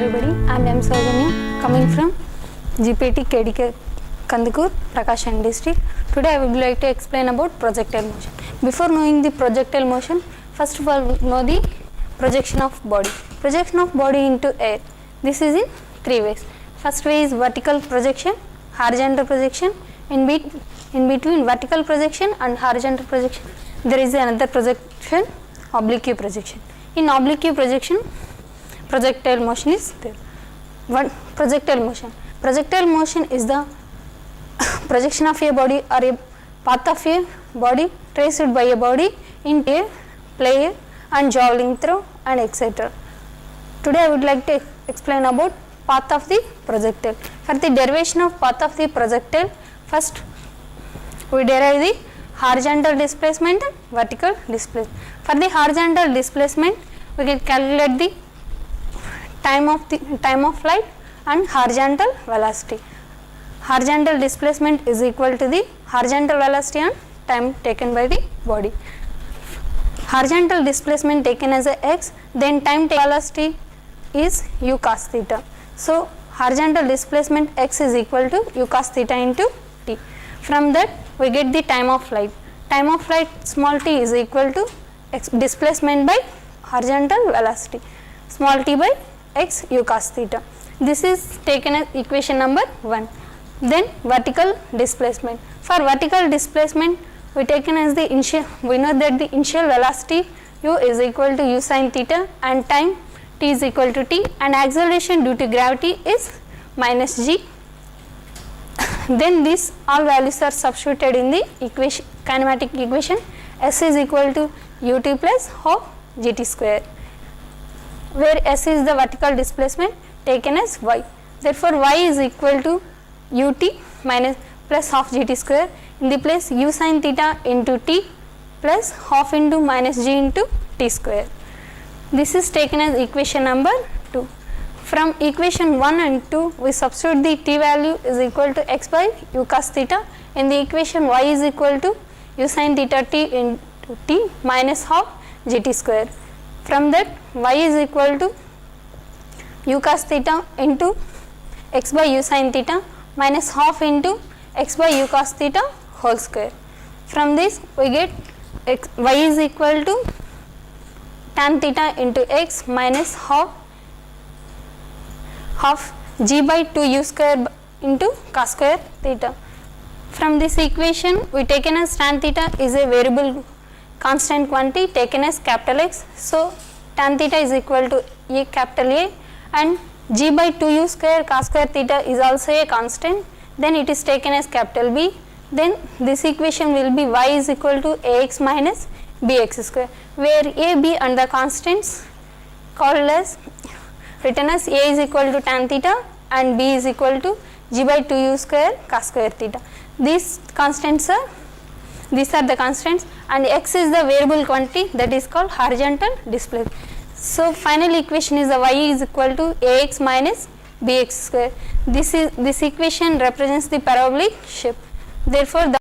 everybody. I am M. Saujanya coming from GPT KDK Kandukur, Prakashan district. Today I would like to explain about projectile motion. Before knowing the projectile motion, first of all know the projection of body. Projection of body into air. This is in three ways. First way is vertical projection, horizontal projection. In between vertical projection and horizontal projection, there is another projection, oblique projection. In oblique projection, projectile motion is there. One projectile motion. Projectile motion is the projection of a body or a path of a body traced by a body into a plane and javelin throw and etc. Today I would like to explain about path of the projectile. For the derivation of path of the projectile, first we derive the horizontal displacement and vertical displacement. For the horizontal displacement, we can calculate the time of flight and horizontal velocity. Horizontal displacement is equal to the horizontal velocity and time taken by the body. Horizontal displacement taken as a x, then time velocity is u cos theta. So horizontal displacement x is equal to u cos theta into t. From that we get the time of flight. Time of flight small t is equal to x displacement by horizontal velocity, small t by x u cos theta. This is taken as equation number 1. Then vertical displacement. For vertical displacement, we taken as the initial, we know that the initial velocity u is equal to u sin theta and time t is equal to t, and acceleration due to gravity is minus g. Then these all values are substituted in the equation, kinematic equation. S is equal to ut plus half gt square, where s is the vertical displacement taken as y. Therefore y is equal to ut minus plus half gt square, in the place u sin theta into t plus half into minus g into t square. This is taken as equation number 2. From equation 1 and 2, we substitute the t value is equal to x by u cos theta. In the equation y is equal to u sin theta t into t minus half gt square. From that y is equal to u cos theta into x by u sin theta minus half into x by u cos theta whole square. From this we get y is equal to tan theta into x minus half g by 2 u square into cos square theta. From this equation we taken as tan theta is a variable constant quantity taken as capital X. So tan theta is equal to a capital A, and g by 2 u square cos square theta is also a constant, then it is taken as capital B. Then this equation will be y is equal to ax minus bx square, where a, b and the constants called as written as a is equal to tan theta and b is equal to g by 2 u square cos square theta. These are the constants, and x is the variable quantity that is called horizontal displacement. So final equation is the y is equal to ax minus bx square. This equation represents the parabolic shape. Therefore the